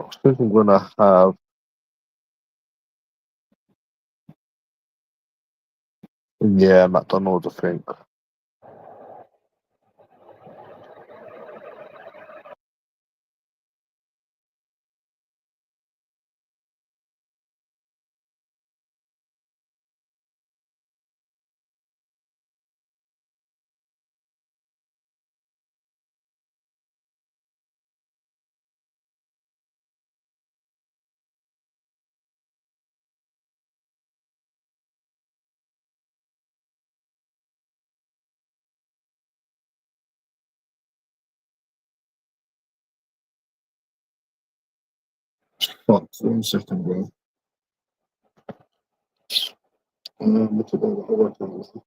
I think I'm gonna have McDonald's, I think. Fuck, 1 second, bro. Look at that.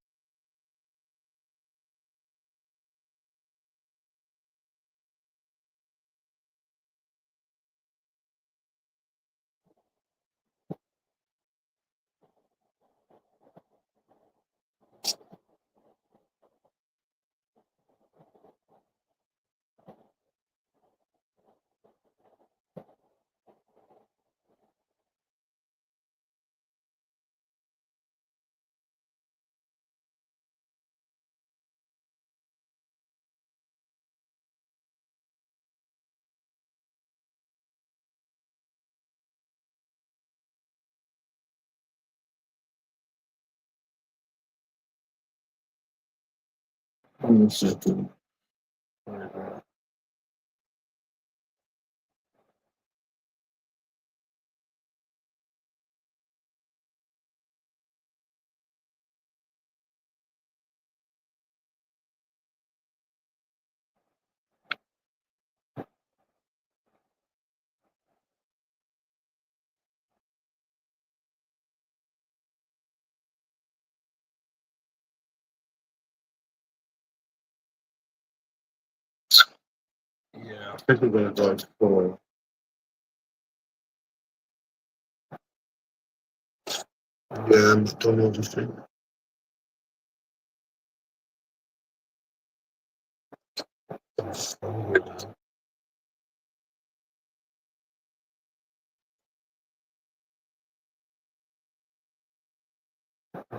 One second. Yeah, I think I'm gonna go for McDonald's, I think.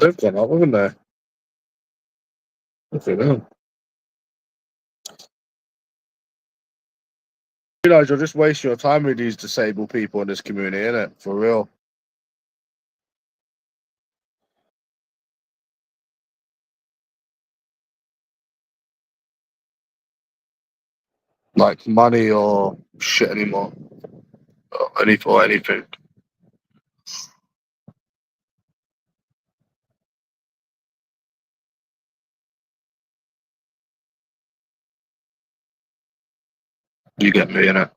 They've gone up, haven't they? I think so. You guys, you're just wasting your time with these disabled people in this community, innit? For real. Like money or shit anymore. Or anything. You get me, innit?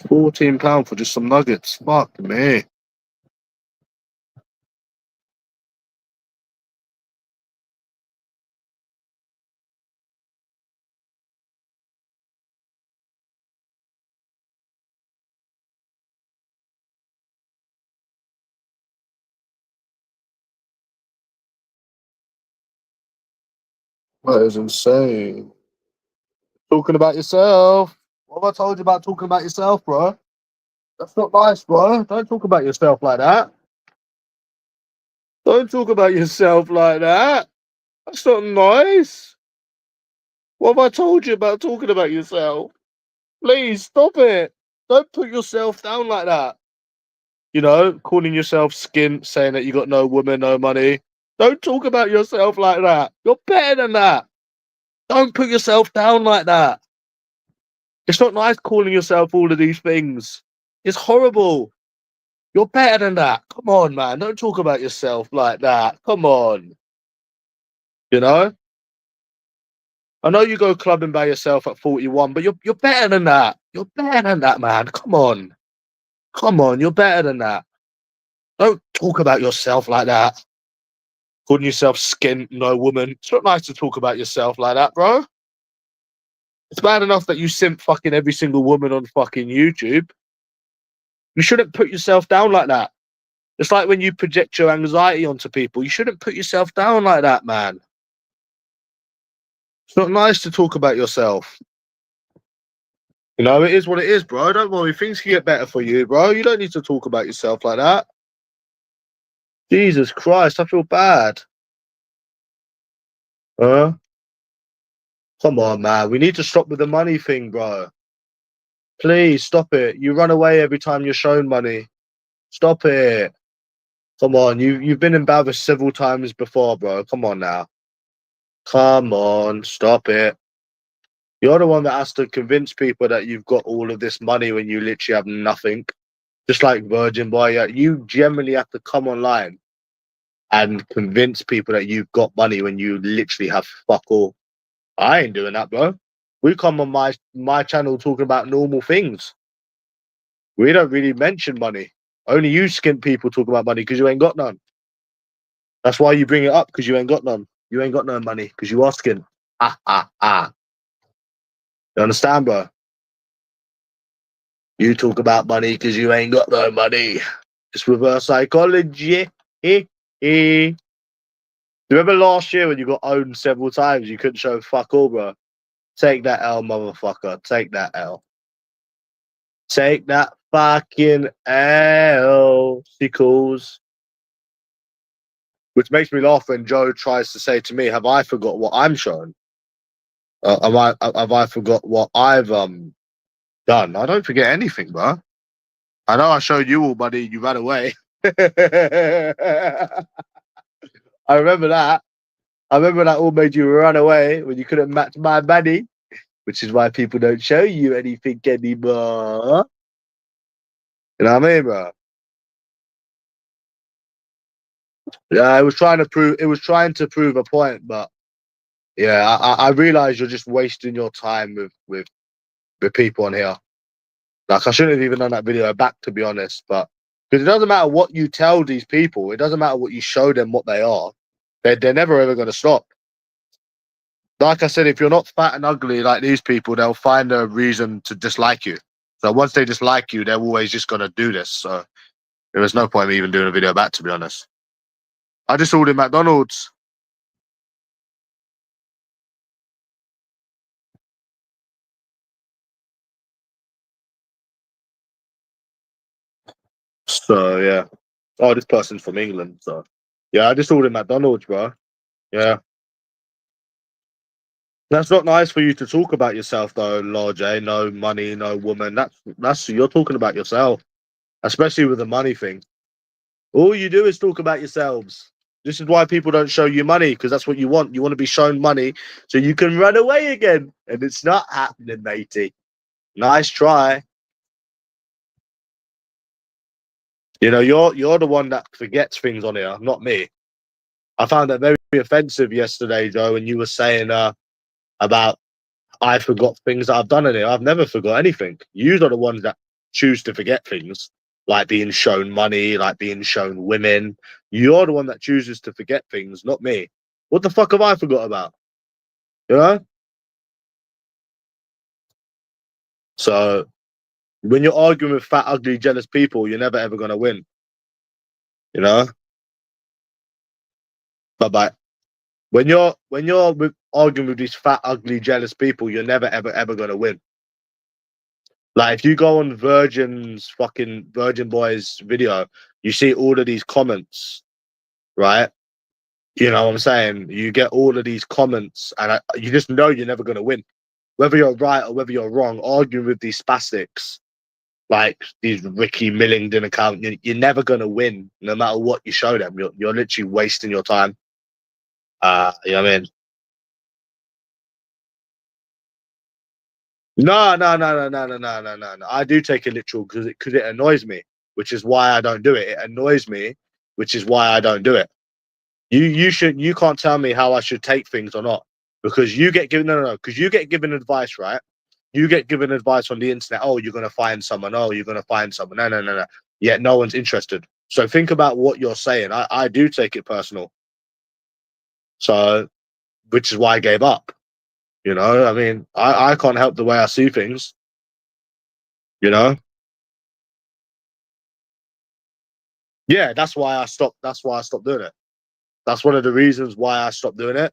£14 for just some nuggets. Fuck me. That is insane. Talking about yourself. What have I told you about talking about yourself, bro? That's not nice, bro. Don't talk about yourself like that. Don't talk about yourself like that. That's not nice. What have I told you about talking about yourself? Please stop it. Don't put yourself down like that. You know, calling yourself skint, saying that you got no woman, no money. Don't talk about yourself like that. You're better than that. Don't put yourself down like that. It's not nice calling yourself all of these things. It's horrible. You're better than that. Come on, man. Don't talk about yourself like that. Come on. You know? I know you go clubbing by yourself at 41, but you're better than that. You're better than that, man. Come on. Come on, you're better than that. Don't talk about yourself like that. Calling yourself skint, no woman. It's not nice to talk about yourself like that, bro. It's bad enough that you simp fucking every single woman on fucking YouTube. You shouldn't put yourself down like that. It's like when you project your anxiety onto people. You shouldn't put yourself down like that, man. It's not nice to talk about yourself. You know, it is what it is, bro. Don't worry, things can get better for you, bro. You don't need to talk about yourself like that. Jesus Christ, I feel bad. Huh? Come on, man. We need to stop with the money thing, bro. Please stop it. You run away every time you're shown money. Stop it. Come on, you've been embarrassed several times before, bro. Come on now. Come on, stop it. You're the one that has to convince people that you've got all of this money when you literally have nothing. Just like Virgin Boy, yeah, you generally have to come online and convince people that you've got money when you literally have fuck all. I ain't doing that, bro. We come on my channel talking about normal things. We don't really mention money. Only you skint people talk about money because you ain't got none. That's why you bring it up, because you ain't got none. You ain't got no money because you are skint. Ah, ah, ah. You understand, bro? You talk about money because you ain't got no money. It's reverse psychology. Eh, eh. You remember last year when you got owned several times? You couldn't show fuck all, bro. Take that L, motherfucker. Take that L. Take that fucking L. Sickles. Which makes me laugh when Joe tries to say to me, "Have I forgot what I'm showing? Have I forgot what I've done? I don't forget anything, bro. I know I showed you all, buddy. You ran away. I remember that. I remember that all made you run away when you couldn't match my money, which is why people don't show you anything anymore. You know what I mean, bro? Yeah, it was trying to prove. It was trying to prove a point, but yeah, I realize you're just wasting your time with people on here. Like I shouldn't have even done that video back, to be honest. But because it doesn't matter what you tell these people, it doesn't matter what you show them what they are. They're never ever going to stop. Like I said, if you're not fat and ugly like these people, they'll find a reason to dislike you. So once they dislike you, they're always just going to do this. So there was no point in me even doing a video back, to be honest. I just ordered McDonald's. So yeah. Oh, this person's from England. So yeah, I just ordered McDonald's, bro. Yeah. That's not nice for you to talk about yourself, though, Lord J. No money, no woman. That's you're talking about yourself, especially with the money thing. All you do is talk about yourselves. This is why people don't show you money, because that's what you want. You want to be shown money so you can run away again, and it's not happening, matey. Nice try. You know, you're the one that forgets things on here, not me. I found that very offensive yesterday, Joe, when you were saying about I forgot things that I've done in it. I've never forgot anything. You are the ones that choose to forget things, like being shown money, like being shown women. You're the one that chooses to forget things, not me. What the fuck have I forgot about? You know? So when you're arguing with fat, ugly, jealous people, you're never ever gonna win. You know? Bye bye. When you're arguing with these fat, ugly, jealous people, you're never ever ever gonna win. Like if you go on Virgin Boys video, you see all of these comments, right? You know what I'm saying? You get all of these comments, and you just know you're never going to win. Whether you're right or whether you're wrong, arguing with these spastics, like these Ricky Millington account, you're never going to win, no matter what you show them. You're literally wasting your time. You know what I mean? No, no, no, no, no, no, no, no, no, no. I do take it literal because it annoys me, which is why I don't do it. It annoys me, which is why I don't do it. You can't tell me how I should take things or not, because you get given because you get given advice, right? You get given advice on the internet. Oh, you're gonna find someone. Oh, you're gonna find someone. No, no, no, no. Yet no one's interested. So think about what you're saying. I do take it personal. So which is why I gave up. You know, I mean, I can't help the way I see things. You know, yeah, that's why I stopped. That's why I stopped doing it. That's one of the reasons why I stopped doing it.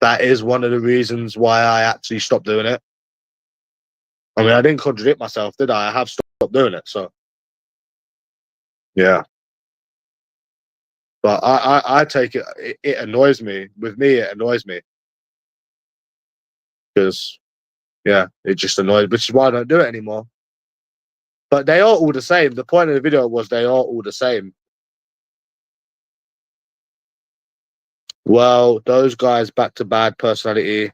That is one of the reasons why I actually stopped doing it. I mean, I didn't contradict myself, did I? I have stopped doing it, so yeah. But I take it, it annoys me. With me, it annoys me because, yeah, it just annoys, which is why I don't do it anymore. But they are all the same. The point of the video was they are all the same. Well, those guys back to bad personality.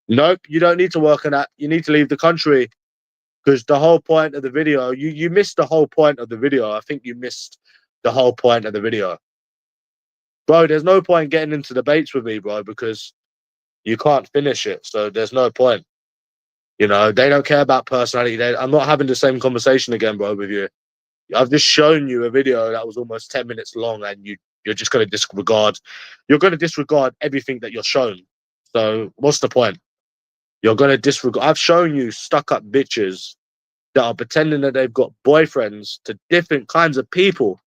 Nope, you don't need to work on that. You need to leave the country because the whole point of the video, you missed the whole point of the video. I think you missed the whole point of the video. Bro, there's no point getting into debates with me, bro, because you can't finish it. So there's no point. You know, they don't care about personality. I'm not having the same conversation again, bro, with you. I've just shown you a video that was almost 10 minutes long, and you're just going to disregard. You're going to disregard everything that you're shown. So what's the point? You're going to disregard. I've shown you stuck-up bitches that are pretending that they've got boyfriends to different kinds of people,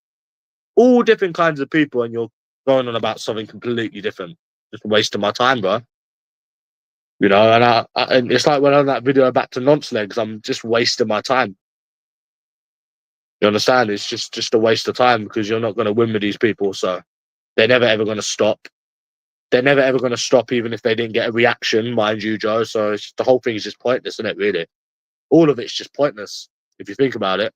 all different kinds of people, and you're going on about something completely different. Just wasting my time, bro. You know, and and it's like when I'm on that video back to nonce legs, I'm just wasting my time. You understand? It's just a waste of time because you're not going to win with these people. So they're never ever going to stop. They're never ever going to stop, even if they didn't get a reaction, mind you, Joe. So the whole thing is just pointless, isn't it? Really, all of it's just pointless if you think about it.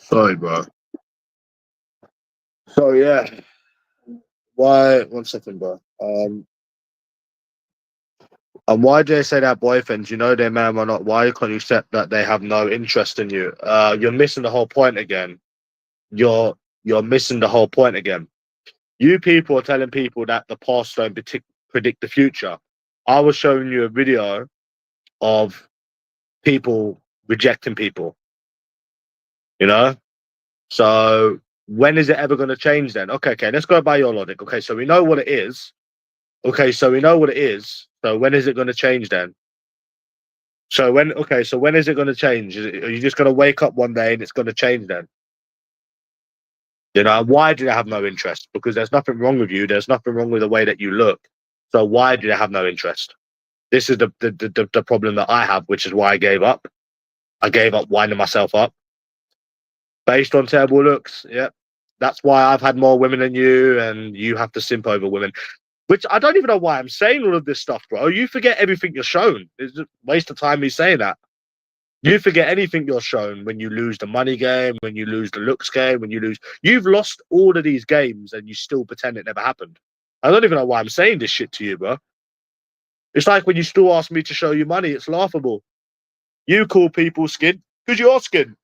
Sorry, bro. So yeah, why? 1 second, bro. And why do they say that boyfriends? You know they're man or not. Why can't you accept that they have no interest in you? You're missing the whole point again. You're missing the whole point again. You people are telling people that the past don't predict the future. I was showing you a video of people rejecting people. You know, so when is it ever going to change? Then okay, let's go by your logic. Okay, so we know what it is. Okay, so we know what it is. So when is it going to change then? So when is it going to change? Are you just going to wake up one day and it's going to change then? You know, why do they have no interest? Because there's nothing wrong with you. There's nothing wrong with the way that you look. So why do they have no interest? This is the problem that I have, which is why I gave up. I gave up winding myself up based on terrible looks. Yeah, that's why I've had more women than you, and you have to simp over women. Which I don't even know why I'm saying all of this stuff, bro. You forget everything you're shown. It's just a waste of time me saying that. You forget anything you're shown when you lose the money game, when you lose the looks game, when you lose. You've lost all of these games and you still pretend it never happened. I don't even know why I'm saying this shit to you, bro. It's like when you still ask me to show you money, it's laughable. You call people skin because you are skin.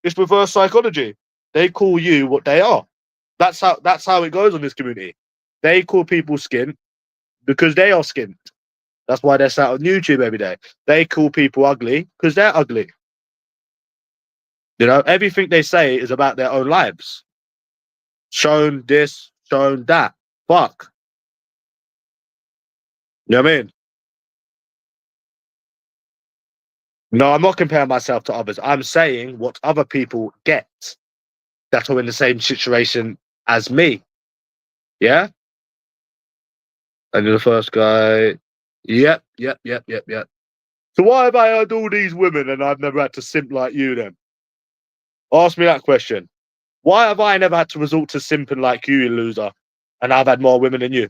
It's reverse psychology. They call you what they are. That's how it goes on this community. They call people skin because they are skin. That's why they're sat on YouTube every day. They call people ugly because they're ugly. You know, everything they say is about their own lives. Shown this, shown that. Fuck. You know what I mean? No, I'm not comparing myself to others. I'm saying what other people get that are in the same situation as me. Yeah? And you're the first guy. Yep. So why have I had all these women and I've never had to simp like you then? Ask me that question. Why have I never had to resort to simping like you loser? And I've had more women than you.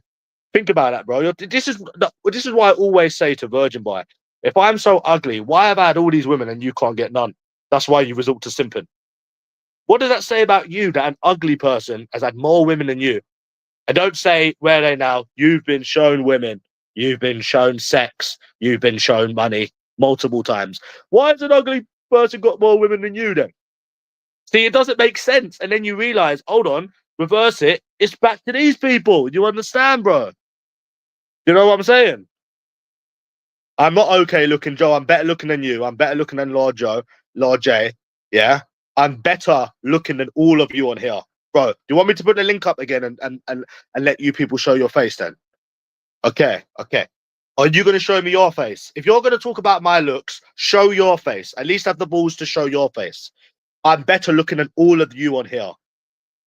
Think about that, bro. This is why I always say to Virgin Boy, if I'm so ugly, why have I had all these women and you can't get none? That's why you resort to simping. What does that say about you that an ugly person has had more women than you? And don't say, where are they now? You've been shown women. You've been shown sex. You've been shown money multiple times. Why has an ugly person got more women than you then? See, it doesn't make sense. And then you realize, hold on, reverse it. It's back to these people. You understand, bro? You know what I'm saying? I'm not okay looking, Joe. I'm better looking than you. I'm better looking than Lord Joe, Lord J. Yeah. I'm better looking than all of you on here. Bro, do you want me to put the link up again and let you people show your face then? Okay, okay. Are you going to show me your face? If you're going to talk about my looks, show your face. At least have the balls to show your face. I'm better looking than all of you on here.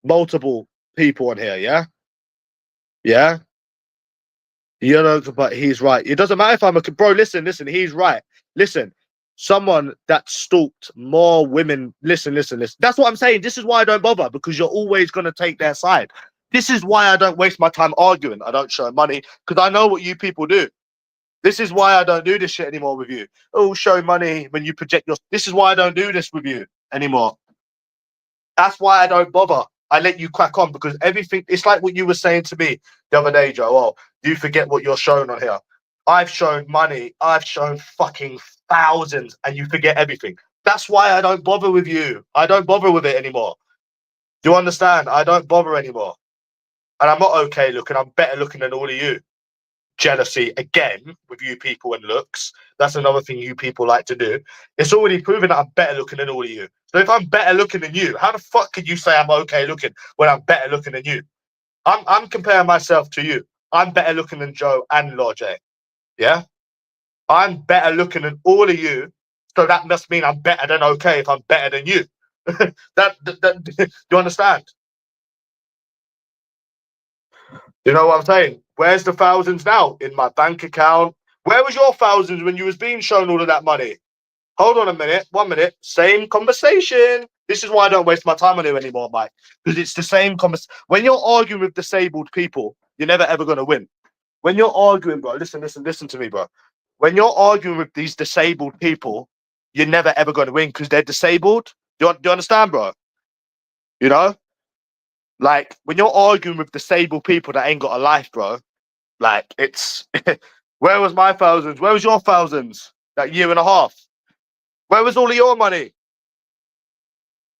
Multiple people on here, yeah? Yeah? You know, but he's right. It doesn't matter if I'm a bro. Listen, he's right. Listen, someone that stalked more women. Listen. That's what I'm saying. This is why I don't bother, because you're always going to take their side. This is why I don't waste my time arguing. I don't show money because I know what you people do. This is why I don't do this shit anymore with you. Oh, show money when you project your. This is why I don't do this with you anymore. That's why I don't bother. I let you crack on because everything. It's like what you were saying to me the other day, Joe. Oh, do you forget what you're showing on here? I've shown money. I've shown fucking thousands, and you forget everything. That's why I don't bother with you. I don't bother with it anymore. Do you understand? I don't bother anymore. And I'm not okay looking. I'm better looking than all of you. Jealousy again with you people and looks. That's another thing you people like to do. It's already proven that I'm better looking than all of you. So if I'm better looking than you, how the fuck could you say I'm okay looking when I'm better looking than you? I'm comparing myself to you. I'm better looking than Joe and Lord J. Yeah? I'm better looking than all of you. So that must mean I'm better than okay if I'm better than you. Do you understand? You know what I'm saying? Where's the thousands now? In my bank account. Where was your thousands when you was being shown all of that money? Hold on a minute, 1 minute. Same conversation. This is why I don't waste my time on it anymore, Mike. Because it's the same conversation. When you're arguing with disabled people, you're never ever going to win. When you're arguing, bro, listen to me, bro. When you're arguing with these disabled people, you're never ever going to win because they're disabled. Do you understand, bro? You know? Like, when you're arguing with disabled people that ain't got a life, bro, like, it's. Where was my thousands? Where was your thousands? That year and a half? Where was all of your money?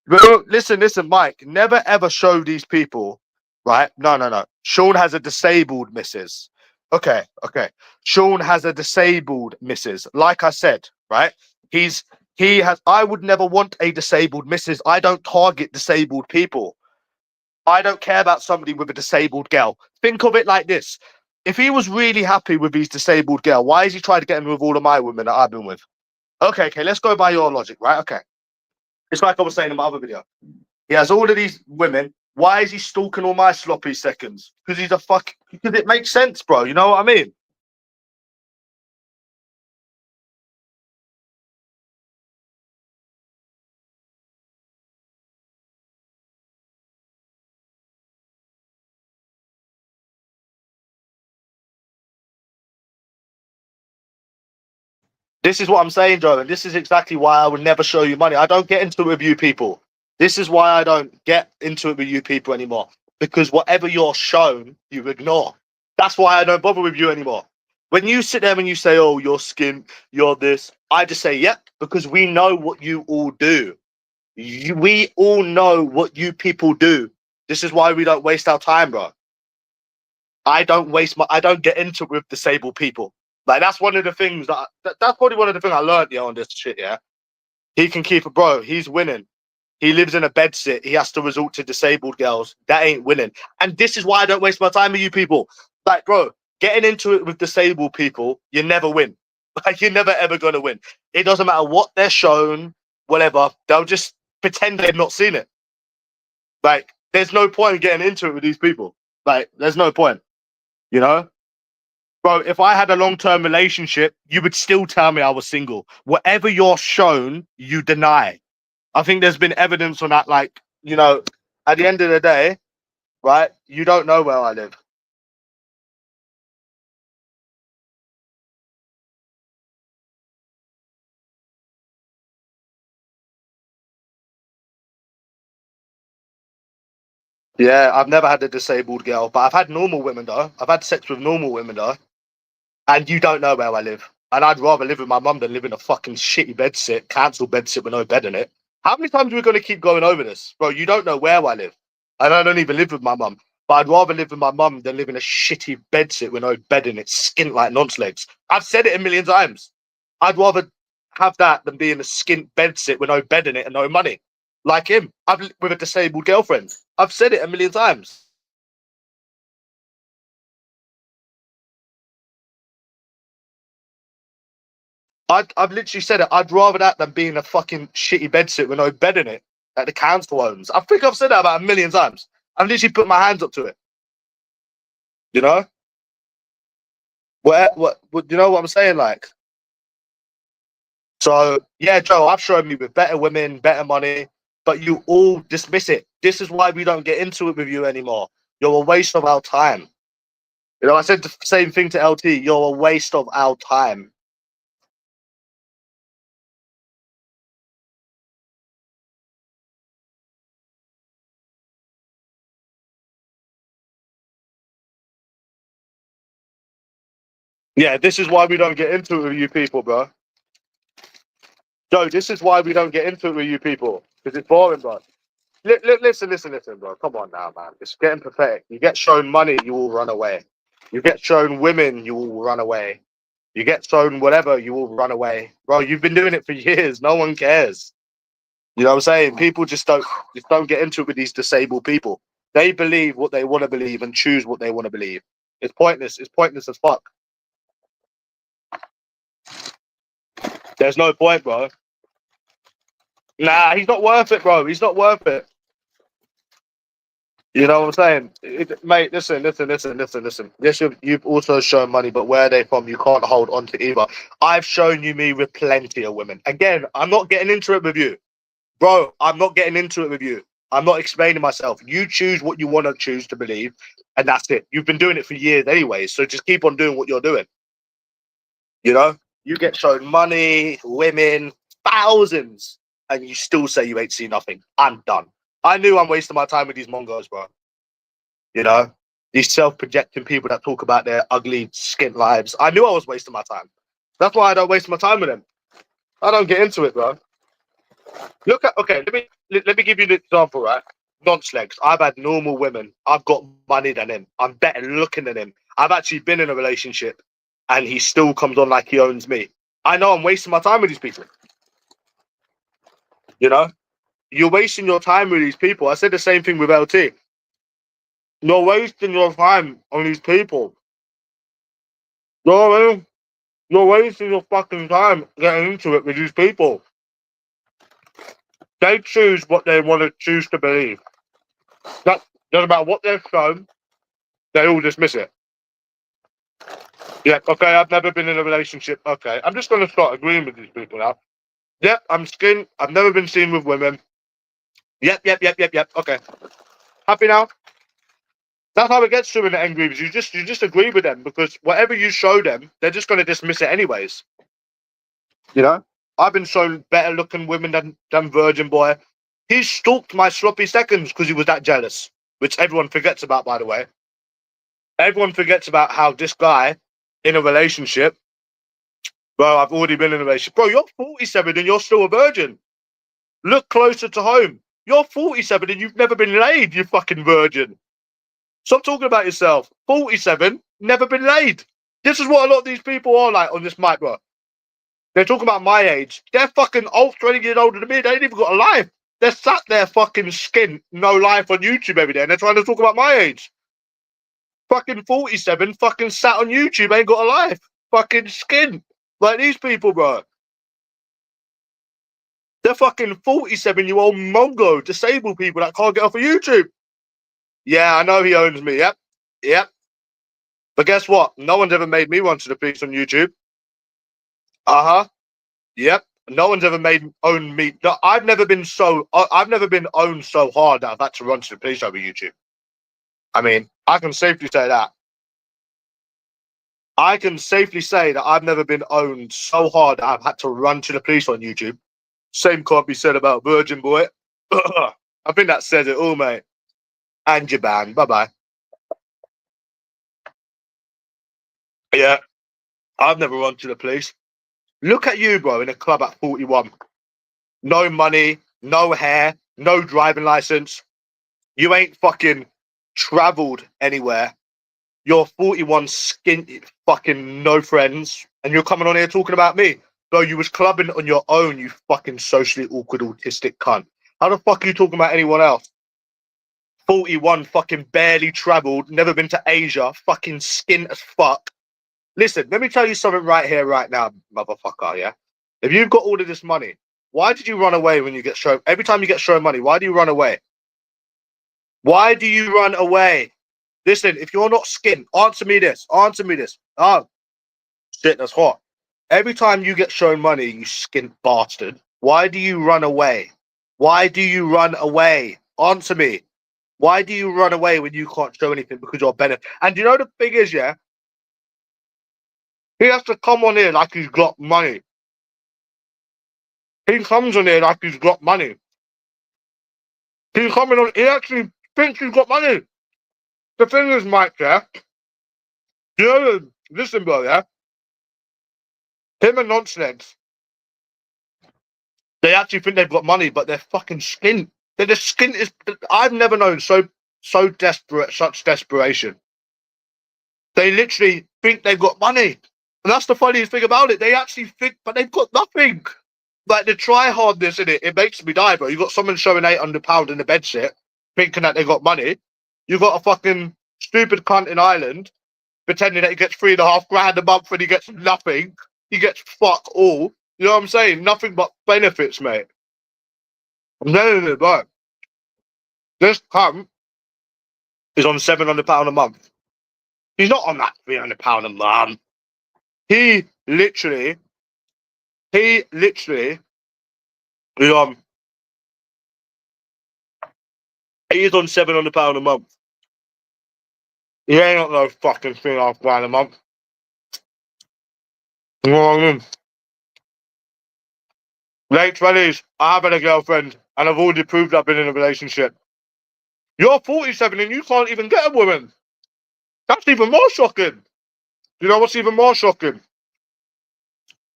Well, listen, Mike. Never ever show these people, right? No. Sean has a disabled missus. Okay. Sean has a disabled missus. Like I said, right? He has. I would never want a disabled missus. I don't target disabled people. I don't care about somebody with a disabled girl. Think of it like this: if he was really happy with his disabled girl, why is he trying to get in with all of my women that I've been with? Okay. Let's go by your logic, right? Okay. It's like I was saying in my other video. He has all of these women. Why is he stalking all my sloppy seconds? Because he's a fuck. Because it makes sense, bro. You know what I mean? This is what I'm saying, Joe, and this is exactly why I would never show you money. I don't get into it with you people. This is why I don't get into it with you people anymore. Because whatever you're shown, you ignore. That's why I don't bother with you anymore. When you sit there and you say, "Oh, your skin, you're this," I just say, "Yep," because we know what you all do. We all know what you people do. This is why we don't waste our time, bro. I don't get into it with disabled people. Like that's one of the things that's probably one of the things I learned, on this shit. Yeah, he can keep it, bro. He's winning. He lives in a bed sit. He has to resort to disabled girls. That ain't winning. And this is why I don't waste my time with you people. Like, bro, getting into it with disabled people, you never win. Like, you're never ever gonna win. It doesn't matter what they're shown, whatever. They'll just pretend they've not seen it. Like, there's no point in getting into it with these people. Like, there's no point. You know? Bro, if I had a long-term relationship, you would still tell me I was single. Whatever you're shown, you deny. I think there's been evidence on that. Like, at the end of the day, right? You don't know where I live. Yeah, I've never had a disabled girl, but I've had normal women though. I've had sex with normal women though. And you don't know where I live. And I'd rather live with my mum than live in a fucking shitty bedsit, council bedsit with no bed in it. How many times are we going to keep going over this? Bro, you don't know where I live. And I don't even live with my mum. But I'd rather live with my mum than live in a shitty bedsit with no bed in it, skint like nonce legs. I've said it a million times. I'd rather have that than be in a skint bedsit with no bed in it and no money. Like him. With a disabled girlfriend. I've said it a million times. I've literally said it. I'd rather that than being a fucking shitty bedsit with no bed in it that the council owns. I think I've said that about a million times. I've literally put my hands up to it. You know? What you know what I'm saying? Like, so yeah, Joe, I've shown you with better women, better money, but you all dismiss it. This is why we don't get into it with you anymore. You're a waste of our time. You know, I said the same thing to LT. You're a waste of our time. Yeah, this is why we don't get into it with you people, bro. Joe, this is why we don't get into it with you people. Because it's boring, bro. Listen, bro. Come on now, man. It's getting pathetic. You get shown money, you will run away. You get shown women, you will run away. You get shown whatever, you will run away. Bro, you've been doing it for years. No one cares. You know what I'm saying? People just don't get into it with these disabled people. They believe what they want to believe and choose what they want to believe. It's pointless. It's pointless as fuck. There's no point, bro. Nah, he's not worth it, bro. He's not worth it. You know what I'm saying? Mate, listen. Yes, you've also shown money, but where are they from? You can't hold on to either. I've shown you me with plenty of women. Again, I'm not getting into it with you. Bro, I'm not getting into it with you. I'm not explaining myself. You choose what you want to choose to believe, and that's it. You've been doing it for years anyway, so just keep on doing what you're doing. You know? You get shown money, women, thousands, and you still say you ain't seen nothing. I'm done. I knew I'm wasting my time with these Mongols, bro. You know, these self-projecting people that talk about their ugly skint lives. I knew I was wasting my time. That's why I don't waste my time with them. I don't get into it, bro. Look at okay. Let me give you an example, right? Nonce legs. I've had normal women. I've got money than him. I'm better looking than him. I've actually been in a relationship, and he still comes on like he owns me. I know I'm wasting my time with these people. You know, you're wasting your time with these people. I said the same thing with LT. You're wasting your time on these people. You know what I mean? You're wasting your fucking time getting into it with these people. They choose what they want to choose to believe. That doesn't matter what they're shown, they all dismiss it. Yeah, okay, I've never been in a relationship. Okay, I'm just going to start agreeing with these people now. Yep, I'm skin. I've never been seen with women. Yep. Okay, happy now? That's how it gets to in the angry. You just agree with them because whatever you show them, they're just going to dismiss it anyways. You know, I've been shown better looking women than Virgin Boy. He stalked my sloppy seconds because he was that jealous, which everyone forgets about, by the way. Everyone forgets about how this guy in a relationship, bro, I've already been in a relationship. Bro, you're 47 and you're still a virgin. Look closer to home. You're 47 and you've never been laid, you fucking virgin. Stop talking about yourself. 47, never been laid. This is what a lot of these people are like on this mic, bro. They're talking about my age. They're fucking old, 20 years older than me. They ain't even got a life. They're sat there fucking skin, no life on YouTube every day, and they're trying to talk about my age. Fucking 47, fucking sat on YouTube, ain't got a life. Fucking skin. Like these people, bro. They're fucking 47-year-old Mongo, disabled people that can't get off of YouTube. Yeah, I know he owns me. Yep. But guess what? No one's ever made me run to the police on YouTube. Uh-huh. Yep. No one's ever owned me. No, I've never been owned so hard that I've had to run to the police over YouTube. I mean, I can safely say that. I can safely say that I've never been owned so hard that I've had to run to the police on YouTube. Same can't be said about Virgin Boy. I think that says it all, mate. And you're banned. Bye-bye. Yeah, I've never run to the police. Look at you, bro, in a club at 41. No money, no hair, no driving license. You ain't fucking travelled anywhere. You're 41, skinny, fucking no friends, and you're coming on here talking about me. Bro, you was clubbing on your own, you fucking socially awkward autistic cunt. How the fuck are you talking about anyone else? 41, fucking barely travelled, never been to Asia, fucking skint as fuck. Listen, let me tell you something right here, right now, motherfucker, yeah? If you've got all of this money, why did you run away when you get shown? Every time you get shown money, why do you run away? Why do you run away? Listen, if you're not skint, answer me this. Answer me this. Oh, shit, that's hot. Every time you get shown money, you skint bastard, why do you run away? Why do you run away? Answer me. Why do you run away when you can't show anything because you're better? And you know the thing is, yeah? He has to come on here like he's got money. He comes on here like he's got money. He's coming on, he actually thinks he's got money. The thing is, Mike, yeah? You know, listen, bro, yeah? Him and nonsense, they actually think they've got money, but they're fucking skint. They're the skint is. I've never known so desperate, such desperation. They literally think they've got money, and that's the funniest thing about it. They actually think, but they've got nothing. Like the try hardness in it, it makes me die, bro. You got someone showing £800 in the bed sit, thinking that they got money. You got a fucking stupid cunt in Ireland pretending that he gets £3.5 grand a month and he gets nothing. He gets fuck all. You know what I'm saying? Nothing but benefits, mate. I'm telling you, bro. This cunt is on £700 a month. He's not on that £300 a month. He literally is on. He is on £700 a month. He ain't got no fucking £3.5 grand a month. You know what I mean? Late 20s, I have had a girlfriend and I've already proved I've been in a relationship. You're 47 and you can't even get a woman. That's even more shocking. You know what's even more shocking?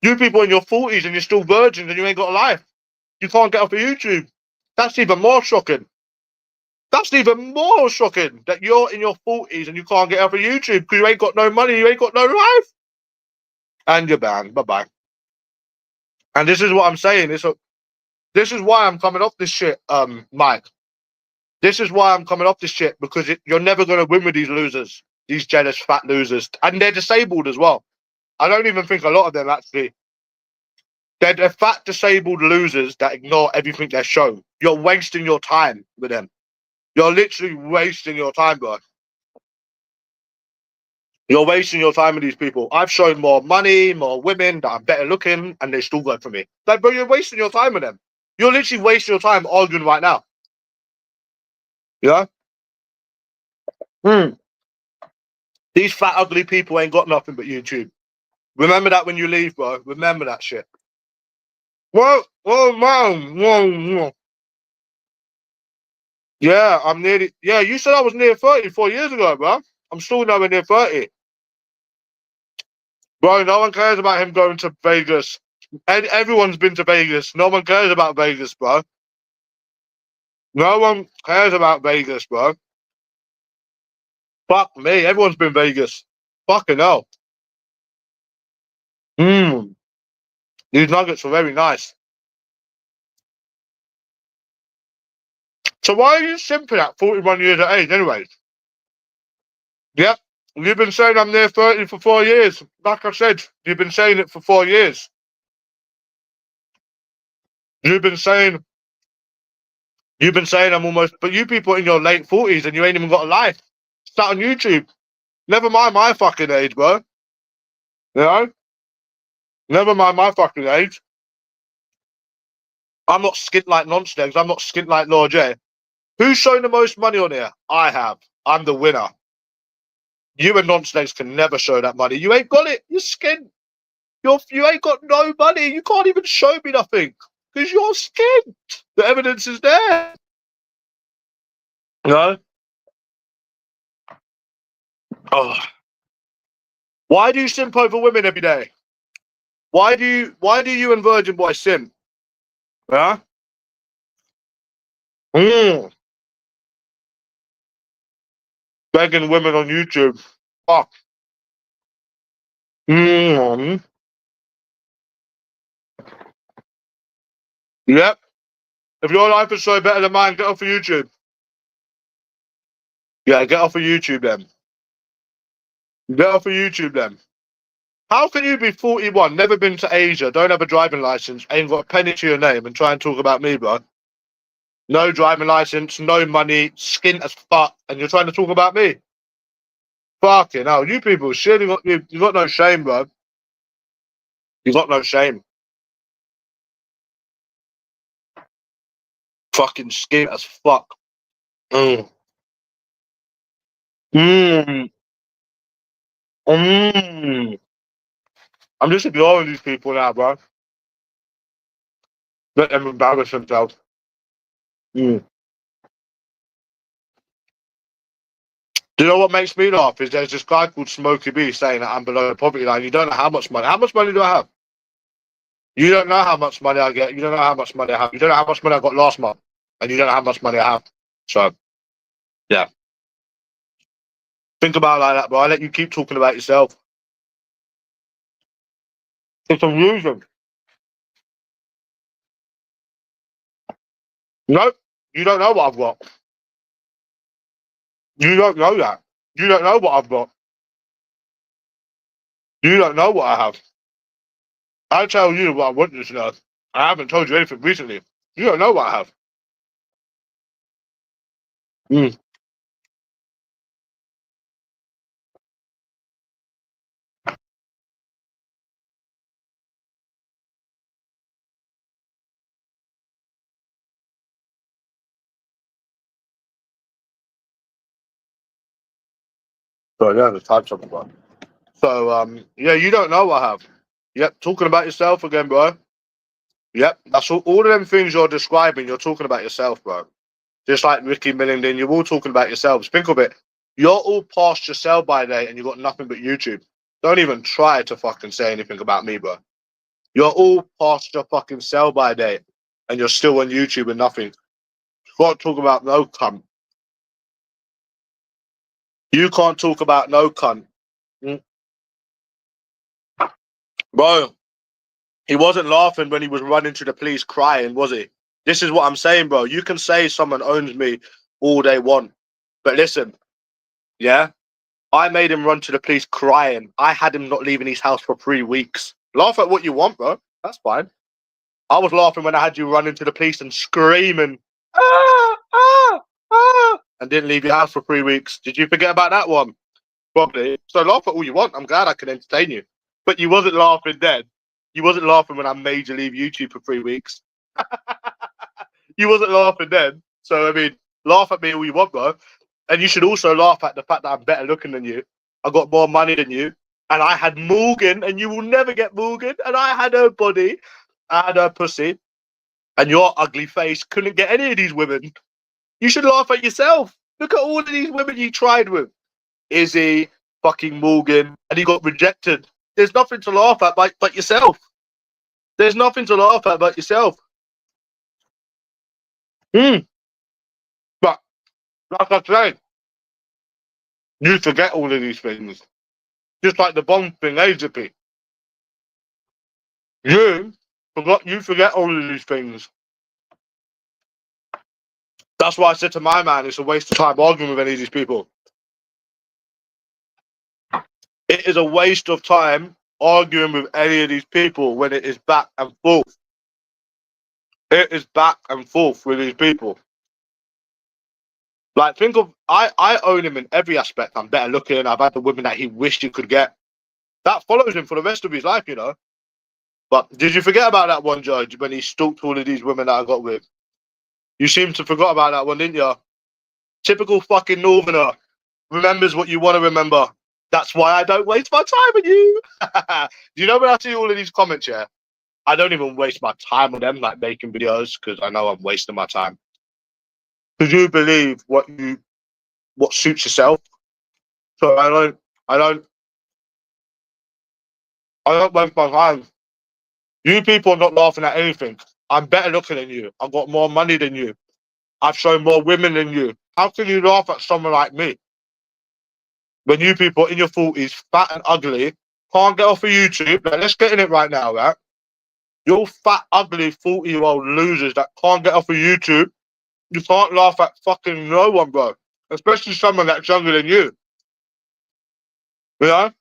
You people in your 40s and you're still virgins and you ain't got a life. You can't get off of YouTube. That's even more shocking. That's even more shocking that you're in your 40s and you can't get off of YouTube because you ain't got no money, you ain't got no life. And you're banned. Bye-bye. And this is what I'm saying. This is why I'm coming off this shit, Mike. This is why I'm coming off this shit, because you're never going to win with these losers, these jealous fat losers. And they're disabled as well. I don't even think a lot of them actually. They're fat, disabled losers that ignore everything they're shown. You're wasting your time with them. You're literally wasting your time, bro. You're wasting your time with these people. I've shown more money, more women that are better looking, and they still go for me. Like, bro, you're wasting your time with them. You're literally wasting your time arguing right now. Yeah? These fat, ugly people ain't got nothing but YouTube. Remember that when you leave, bro. Remember that shit. Well, man. Yeah, I'm nearly. Yeah, you said I was near 30 4 years ago, bro. I'm still nowhere near 30. Bro, no one cares about him going to Vegas. Everyone's been to Vegas. No one cares about Vegas, bro. No one cares about Vegas, bro. Fuck me. Everyone's been Vegas. Fucking hell. These nuggets are very nice. So why are you simping at 41 years of age, anyways? Yep. You've been saying I'm near 30 for 4 years. Like I said, you've been saying it for 4 years. You've been saying I'm almost, but you people in your late 40s and you ain't even got a life. Start on YouTube. Never mind my fucking age, bro. You know? Never mind my fucking age. I'm not skint like nonsense. I'm not skint like Lord J. Who's shown the most money on here? I have. I'm the winner. You and nonsense can never show that money. You ain't got it. You're skint. You ain't got no money. You can't even show me nothing because you're skint. The evidence is there. You know? Oh. Why do you simp over women every day? Why do you and Virgin Boy simp? Yeah? Begging women on YouTube. Fuck. Yep. If your life is so better than mine, get off of YouTube. Yeah, get off of YouTube then. Get off of YouTube then. How can you be 41, never been to Asia, don't have a driving license, ain't got a penny to your name, and try and talk about me, bro? No driving license, no money, skint as fuck, and you're trying to talk about me? Fucking hell, you people, surely you got no shame, bro. You got no shame. Fucking skint as fuck. Mm. Mm. Mm. I'm just ignoring these people now, bro. Let them embarrass themselves. Mm. Do you know what makes me laugh? Is there's this guy called Smokey B saying that I'm below the poverty line. You don't know how much money. How much money do I have? You don't know how much money I get. You don't know how much money I have. You don't know how much money I got last month. And you don't know how much money I have. So, yeah. Think about it like that, bro. I let you keep talking about yourself. It's amusing. No, you don't know what I've got. You don't know that. You don't know what I've got. You don't know what I have. I tell you what I want you to know. I haven't told you anything recently. You don't know what I have. Mm. So yeah, let's type something, bro. So yeah, you don't know what I have. Yep, talking about yourself again, bro. Yep, that's all of them things you're describing. You're talking about yourself, bro. Just like Ricky Millington, you're all talking about yourselves. Think of it. You're all past your sell by date and you've got nothing but YouTube. Don't even try to fucking say anything about me, bro. You're all past your fucking sell by date and you're still on YouTube and nothing. You can't talk about no cunt. You can't talk about no cunt. Mm. Bro, he wasn't laughing when he was running to the police crying, was he? This is what I'm saying, bro. You can say someone owns me all they want. But listen, yeah? I made him run to the police crying. I had him not leaving his house for 3 weeks. Laugh at what you want, bro. That's fine. I was laughing when I had you running to the police and screaming, ah, ah, ah, and didn't leave your house for 3 weeks. Did you forget about that one? Probably. So laugh at all you want. I'm glad I can entertain you. But you wasn't laughing then. You wasn't laughing when I made you leave YouTube for 3 weeks. You wasn't laughing then. So, I mean, laugh at me all you want, bro. And you should also laugh at the fact that I'm better looking than you. I got more money than you. And I had Morgyn, and you will never get Morgyn. And I had her body. I had her pussy. And your ugly face couldn't get any of these women. You should laugh at yourself. Look at all of these women you tried with. Izzy, fucking Morgyn, and he got rejected. There's nothing to laugh at but yourself. There's nothing to laugh at but yourself. But, like I said, you forget all of these things. Just like the bomb thing, AZP. You forget all of these things. That's why I said to my man, it's a waste of time arguing with any of these people. It is a waste of time arguing with any of these people when it is back and forth. It is back and forth with these people. Like, think of, I own him in every aspect. I'm better looking. I've had the women that he wished he could get. That follows him for the rest of his life, you know. But did you forget about that one, Judge, when he stalked all of these women that I got with? You seem to forgot about that one, didn't you? Typical fucking northerner. Remembers what you want to remember. That's why I don't waste my time with you. Do you know when I see all of these comments, yeah? I don't even waste my time on them, like making videos, because I know I'm wasting my time. Because you believe what suits yourself. So I don't waste my time. You people are not laughing at anything. I'm better looking than you. I've got more money than you. I've shown more women than you. How can you laugh at someone like me when you people in your 40s, fat and ugly, can't get off of YouTube? Like, let's get in it right now, right? You're fat, ugly, 40-year-old losers that can't get off of YouTube. You can't laugh at fucking no one, bro. Especially someone that's younger than you. You know?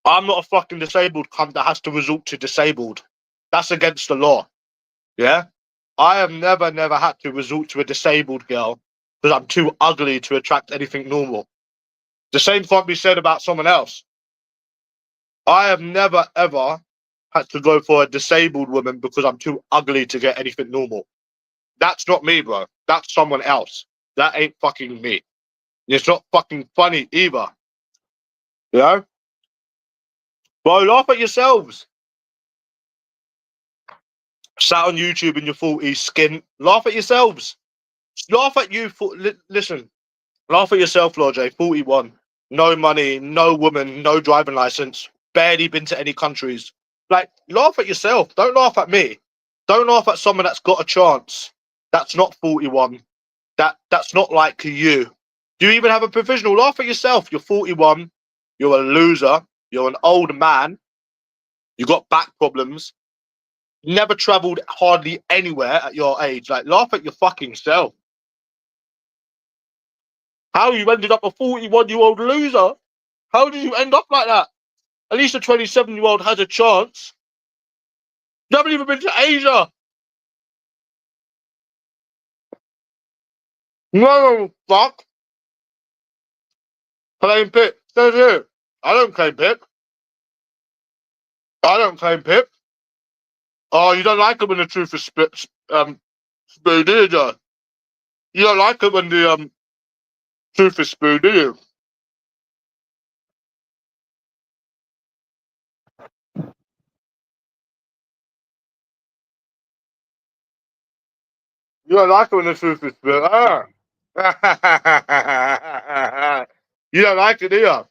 I'm not a fucking disabled cunt that has to resort to disabled. That's against the law. Yeah? I have never had to resort to a disabled girl because I'm too ugly to attract anything normal. The same can't be said about someone else. I have never, ever had to go for a disabled woman because I'm too ugly to get anything normal. That's not me, bro. That's someone else. That ain't fucking me. It's not fucking funny either. You know? Bro, laugh at yourselves. Sat on YouTube in your 40s, skin. Laugh at yourselves. Laugh at you. Listen, laugh at yourself, Lord J. 41. No money, no woman, no driving license. Barely been to any countries. Like, laugh at yourself. Don't laugh at me. Don't laugh at someone that's got a chance. That's not 41. That's not like you. Do you even have a provisional? Laugh at yourself. You're 41. You're a loser. You're an old man. You got back problems. Never traveled hardly anywhere at your age. Like, laugh at your fucking self. How you ended up a 41-year-old loser? How did you end up like that? At least a 27-year-old has a chance. You haven't even been to Asia. No, fuck. Claim Pip. Says here. I don't claim Pip. I don't claim Pip. Oh, you don't like it when the truth is spewed, do you, Joe? You don't like it when the truth is spewed, do you? You don't like it when the truth is spewed. Ah. You don't like it, do you?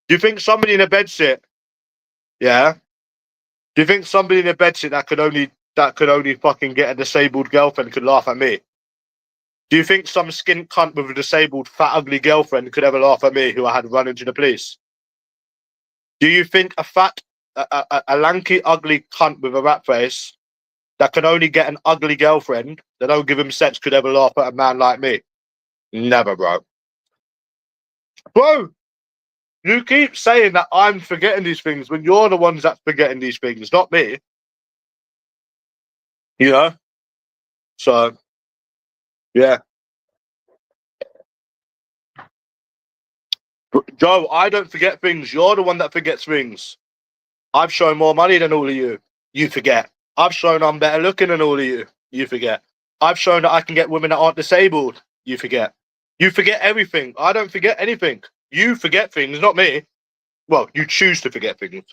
Do you think somebody in a bedsit, yeah? Do you think somebody in a bedsit that could only fucking get a disabled girlfriend could laugh at me? Do you think some skint cunt with a disabled fat ugly girlfriend could ever laugh at me who I had run into the police? Do you think a lanky ugly cunt with a rat face that can only get an ugly girlfriend that don't give him sex could ever laugh at a man like me? Never, bro. Bro, you keep saying that I'm forgetting these things when you're the ones that's forgetting these things, not me. You know? So, yeah. Joe, I don't forget things. You're the one that forgets things. I've shown more money than all of you. You forget. I've shown I'm better looking than all of you. You forget. I've shown that I can get women that aren't disabled. You forget. You forget everything. I don't forget anything. You forget things, not me. Well, you choose to forget things,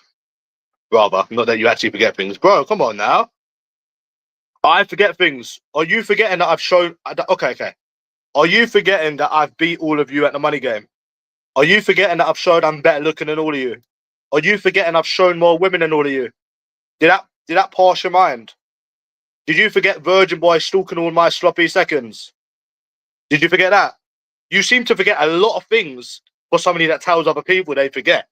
rather. Not that you actually forget things. Bro, come on now. I forget things. Are you forgetting that I've shown... Okay, okay. Are you forgetting that I've beat all of you at the money game? Are you forgetting that I've shown I'm better looking than all of you? Are you forgetting I've shown more women than all of you? Did that pass your mind? Did you forget Virgin Boy stalking all my sloppy seconds? Did you forget that? You seem to forget a lot of things for somebody that tells other people they forget.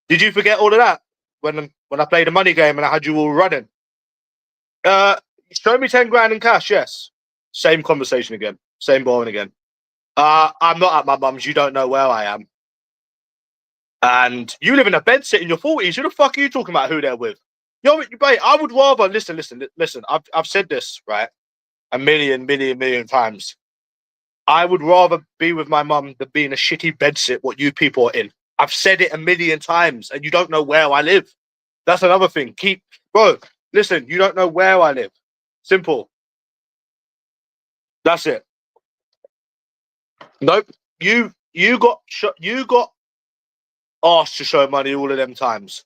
Did you forget all of that when I played the money game and I had you all running? Uh, Show me 10 grand in cash. Yes. Same conversation again. Same boring again. I'm not at my mum's. You don't know where I am. And you live in a bedsit in your 40s. Who the fuck are you talking about who they're with? Yo, mate, I would rather listen. I've said this, right, a million times. I would rather be with my mum than be in a shitty bedsit what you people are in. I've said it a million times and you don't know where I live. That's another thing. Bro, listen, you don't know where I live. Simple. That's it. Nope. You got asked to show money all of them times.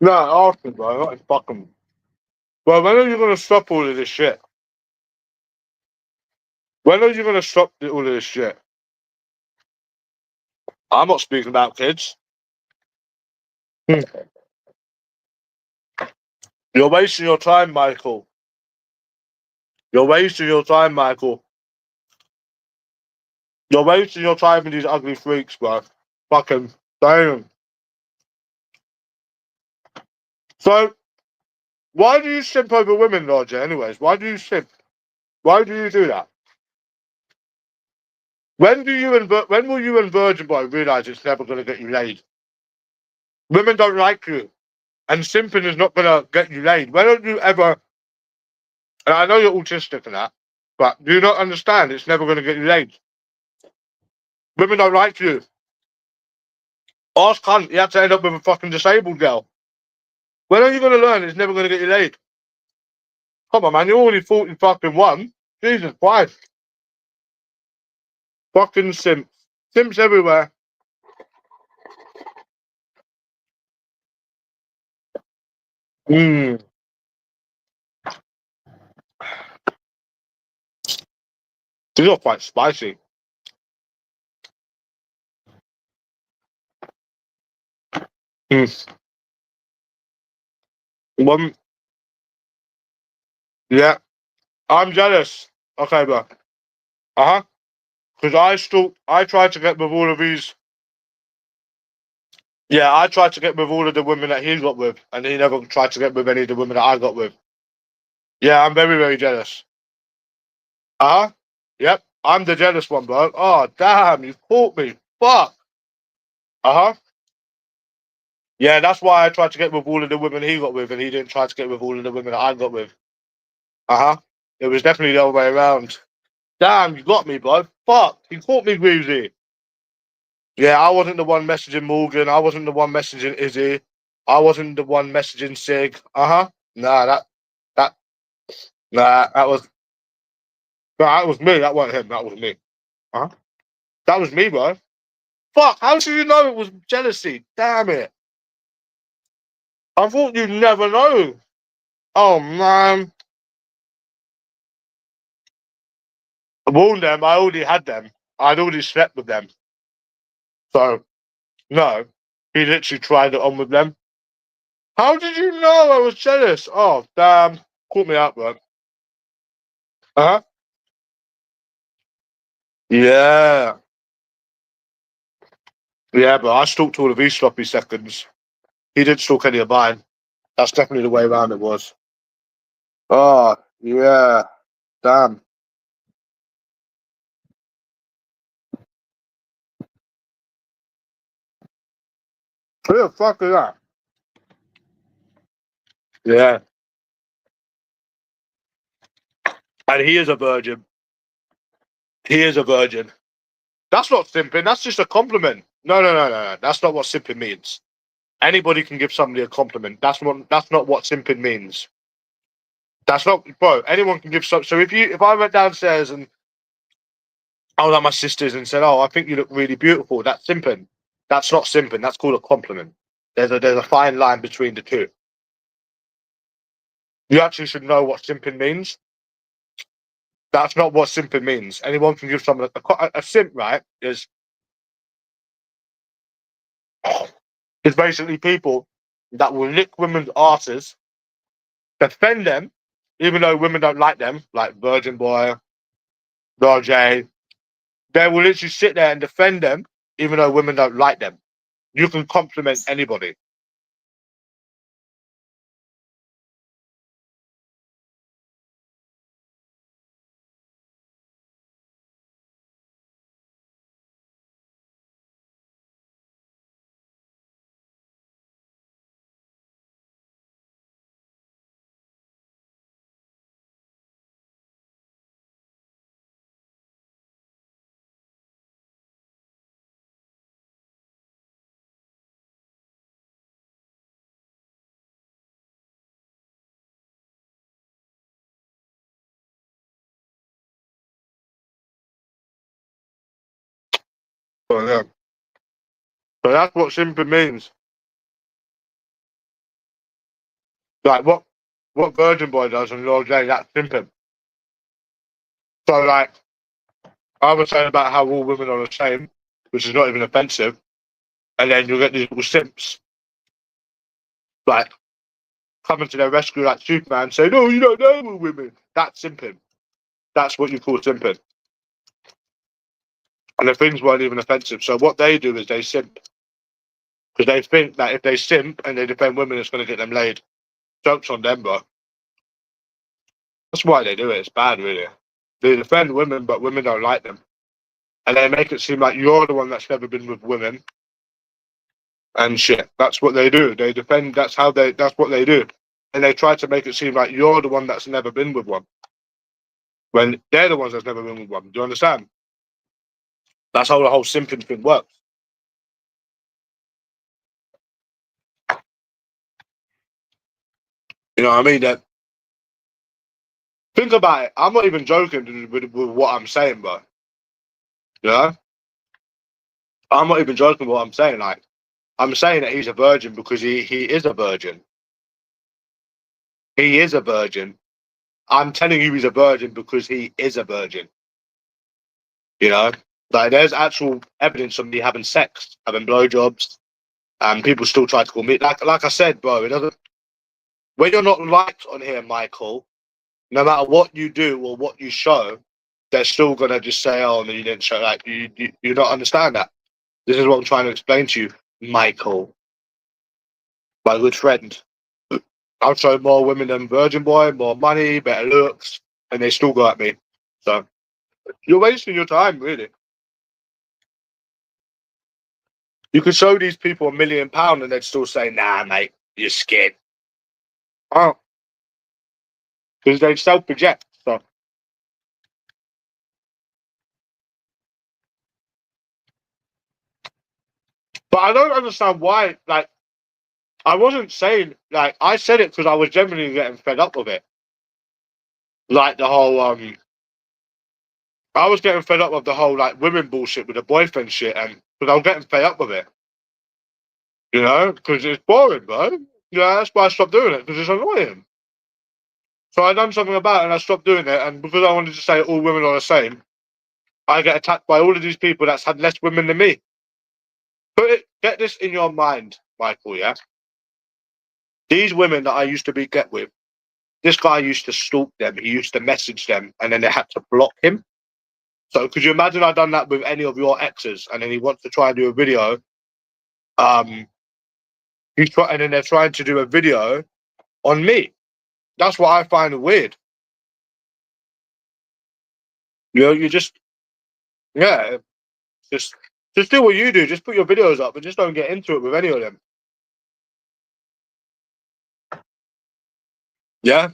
No, Arsenal, bro. Not fucking. Well, when are you gonna stop all of this shit? When are you gonna stop all of this shit? I'm not speaking about kids. Hmm. You're wasting your time, Michael. You're wasting your time, Michael. You're wasting your time with these ugly freaks, bro. Fucking damn. So, why do you simp over women, Roger? Anyways, why do you simp? Why do you do that? When will you and Virgin Boy realize it's never gonna get you laid? Women don't like you, and simping is not gonna get you laid. Why don't you ever? And I know you're autistic and that, but do you not understand? It's never gonna get you laid. Women don't like you. Ask cunt, you have to end up with a fucking disabled girl. When are you gonna learn it's never gonna get you laid? Come on, man, you're only 40 fucking one. Jesus Christ. Fucking simps. Simps everywhere. Mmm. These are quite spicy. Mm. One, yeah. I'm jealous. Okay, bro. Uh-huh. Because I tried to get with all of these. Yeah, I tried to get with all of the women that he got with, and he never tried to get with any of the women that I got with. Yeah, I'm very, very jealous. Uh-huh. Yep. I'm the jealous one, bro. Oh, damn, you caught me. Fuck. Uh-huh. Yeah, that's why I tried to get with all of the women he got with, and he didn't try to get with all of the women that I got with. Uh-huh. It was definitely the other way around. Damn, you got me, bro. Fuck, you caught me, Greasy. Yeah, I wasn't the one messaging Morgan. I wasn't the one messaging Izzy. I wasn't the one messaging Sig. Uh-huh. Nah, that, that was me. That wasn't him. That was me. Uh-huh. That was me, bro. Fuck, how did you know it was jealousy? Damn it. I thought you'd never know. Oh, man. I warned them. I already had them. I'd already slept with them. So, no. He literally tried it on with them. How did you know I was jealous? Oh, damn. Caught me out, bro. Uh-huh. Yeah. Yeah, but I stalked all of these sloppy seconds. He didn't stalk any of mine. That's definitely the way around it was. Oh, yeah. Damn. Who the fuck is that? Yeah. And he is a virgin. He is a virgin. That's not simping. That's just a compliment. No, no, no, no, no. That's not what simping means. Anybody can give somebody a compliment. That's not what simping means. That's not, bro. Anyone can give some. So if I went downstairs and I was at my sister's and said, "Oh, I think you look really beautiful," that's simping. That's not simping. That's called a compliment. There's a fine line between the two. You actually should know what simping means. That's not what simping means. Anyone can give someone a simp, right? Is basically people that will lick women's asses, defend them, even though women don't like them, like Virgin Boy, Raj. They will literally sit there and defend them, even though women don't like them. You can compliment anybody. So, yeah. So that's what simping means. Like what Virgin Boy does on Lord Day, that's simping. So like I was saying about how all women are the same, which is not even offensive, and then you'll get these little simps like coming to their rescue like Superman saying, "No, you don't know we're women." That's simping. That's what you call simping. And the things weren't even offensive. So what they do is they simp because they think that if they simp and they defend women, it's going to get them laid. Jokes on them, bro. That's why they do it. It's bad, really. They defend women, but women don't like them, and they make it seem like you're the one that's never been with women and shit. That's what they do. They defend. That's how they. That's what they do, and they try to make it seem like you're the one that's never been with one when they're the ones that's never been with one. Do you understand? That's how the whole simping thing works. You know what I mean? That think about it. I'm not even joking with what I'm saying, bro. You know, I'm not even joking with what I'm saying. Like, I'm saying that he's a virgin because he is a virgin. He is a virgin. I'm telling you he's a virgin because he is a virgin. You know, like there's actual evidence of me having sex, having blowjobs, and people still try to call me like I said, bro. It doesn't when you're not liked on here, Michael. No matter what you do or what you show, they're still gonna just say, "Oh, no, you didn't show." Like you don't understand that. This is what I'm trying to explain to you, Michael, my good friend. I've shown more women than Virgin Boy, more money, better looks, and they still go at me. So you're wasting your time, really. You could show these people £1 million and they'd still say, "Nah, mate, you're scared." Oh, because they self-project. So, but I don't understand why. Like, I wasn't saying like I said it because I was genuinely getting fed up with it. Like the whole I was getting fed up with the whole like women bullshit with the boyfriend shit, and because I was getting fed up with it, you know, because it's boring, bro. Yeah, that's why I stopped doing it because it's annoying. So I done something about it and I stopped doing it, and because I wanted to say all women are the same, I get attacked by all of these people that's had less women than me. Get this in your mind, Michael. Yeah, these women that I used to be get with, this guy used to stalk them. He used to message them, and then they had to block him. So could you imagine I done that with any of your exes, and then he wants to try and do a video? Um, and then they're trying to do a video on me. That's what I find weird. You know, you just yeah, just just do what you do. Just put your videos up, but just don't get into it with any of them. Yeah,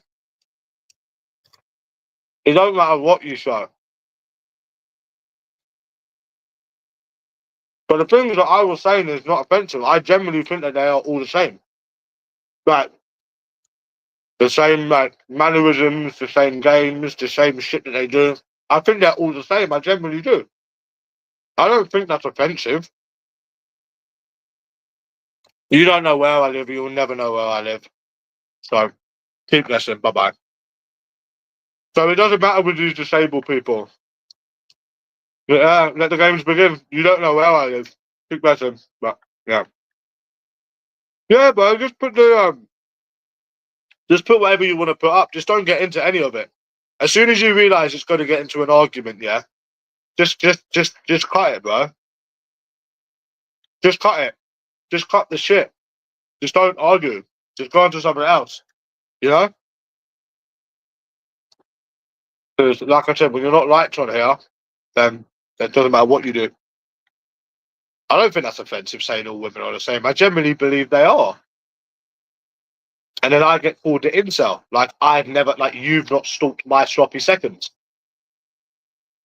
it don't matter what you show. But the things that I was saying is not offensive. I generally think that they are all the same. Like the same like mannerisms, the same games, the same shit that they do. I think they're all the same. I generally do. I don't think that's offensive. You don't know where I live. You'll never know where I live. So keep listening. Bye bye. So it doesn't matter with these disabled people. Yeah, let the games begin. You don't know where I live. Keep listening. But yeah, yeah, but just put whatever you want to put up. Just don't get into any of it. As soon as you realise it's going to get into an argument, yeah, just cut it, bro. Just cut it. Just cut the shit. Just don't argue. Just go on to something else. You know? Because, like I said, when you're not liked on here, then it doesn't matter what you do. I don't think that's offensive saying all women are the same. I generally believe they are. And then I get called the incel. Like I've never, like you've not stalked my sloppy seconds.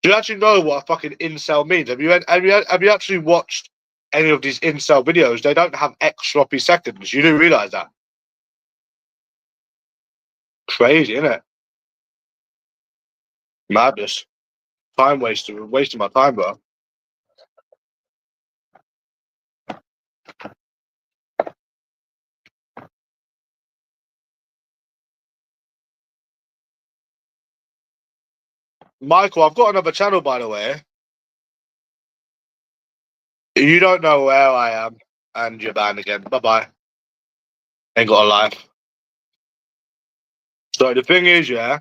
Do you actually know what a fucking incel means? Have you actually watched any of these incel videos? They don't have X sloppy seconds. You do realize that? Crazy, isn't it? Madness. Time waster. Wasting my time, bro. Michael, I've got another channel, by the way. You don't know where I am, and you're banned again. Bye-bye. Ain't got a life. So the thing is, yeah,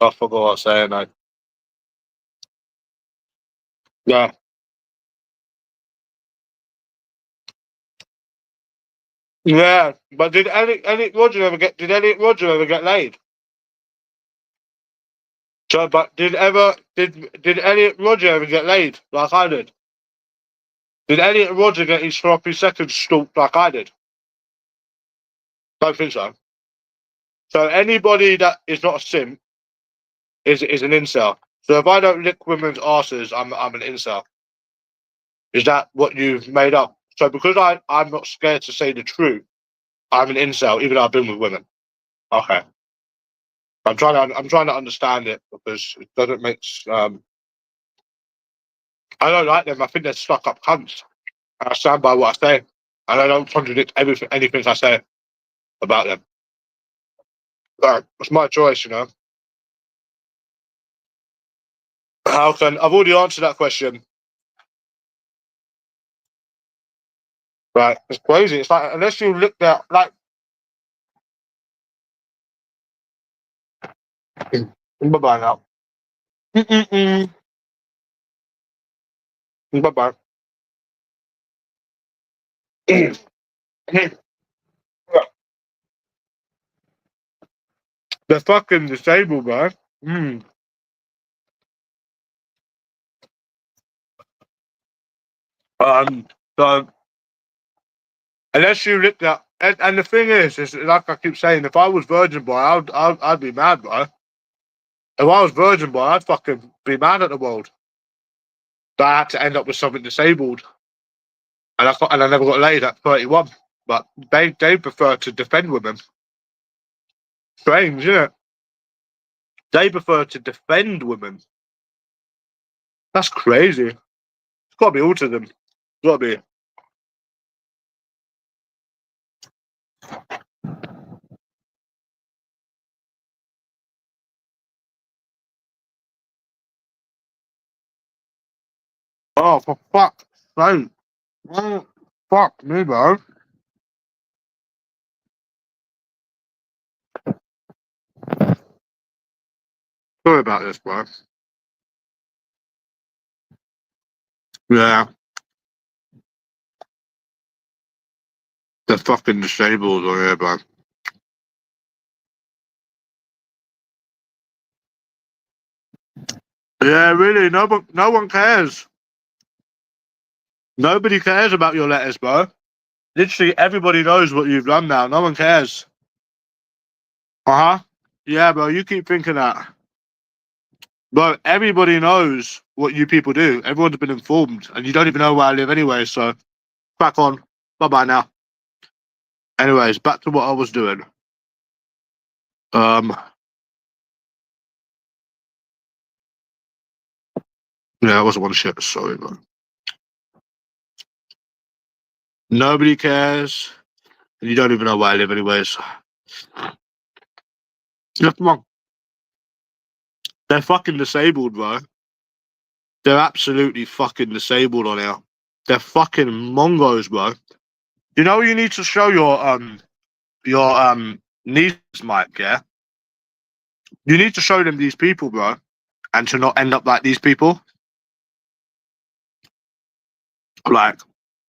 I forgot what I was saying. Yeah. Yeah, but did Elliot Roger ever get? Did Elliot Roger ever get laid? So, but did Elliot Roger ever get laid like I did? Did Elliot Roger get his sloppy seconds stalked like I did? Don't think so. So anybody that is not a simp is an incel. So if I don't lick women's asses, I'm an incel. Is that what you've made up? So because I'm not scared to say the truth, I'm an incel, even though I've been with women. Okay. I'm trying to understand it because it doesn't make I don't like them. I think they're stuck up cunts. And I stand by what I say. And I don't contradict anything I say about them. But it's my choice, you know. How can I've already answered that question? Right. It's crazy. It's like unless you look there like bye bye now. Mm-mm-mm. Bye bye. They're fucking disabled, bro. Mm. Um so unless you look at and the thing is like I keep saying, if I was virgin boy, I'd be mad, bro. If I was virgin boy, I'd fucking be mad at the world. That I had to end up with something disabled, and I never got laid at 31. But they prefer to defend women. Strange, isn't it? They prefer to defend women. That's crazy. It's got to be autism. It's got to be. Oh, for fuck's sake! Oh, fuck me, bro. Sorry about this, bro. Yeah, they're fucking disabled on here, bro. Yeah, really. No one cares. Nobody cares about your letters, bro. Literally, everybody knows what you've done now. No one cares. Uh huh. Yeah, bro. You keep thinking that. Bro, everybody knows what you people do. Everyone's been informed, and you don't even know where I live anyway. So, crack on. Bye bye now. Anyways, back to what I was doing. Um, yeah, I wasn't one shit. Sorry, bro. Nobody cares, and you don't even know where I live anyways. Yeah, come on. They're fucking disabled, bro. They're absolutely fucking disabled on here. They're fucking mongos, bro. You know you need to show your niece, Mike. Yeah, you need to show them these people, bro, and to not end up like these people. Like,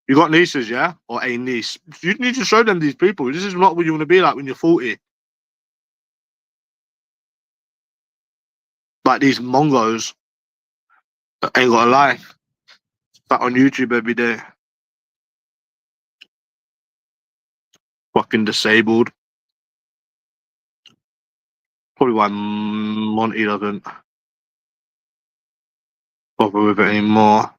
you got nieces, yeah, or a niece. You need to show them these people. This is not what you want to be like when you're 40. Like these mongos that ain't got a life. Back on YouTube every day. Fucking disabled. Probably why Monty doesn't bother with it anymore.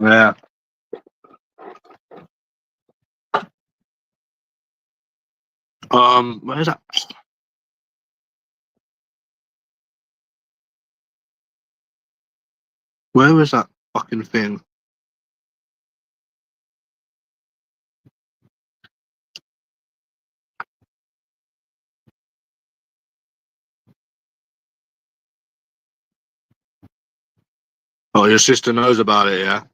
Yeah. Where's that? Where was that fucking thing? Oh, your sister knows about it, yeah?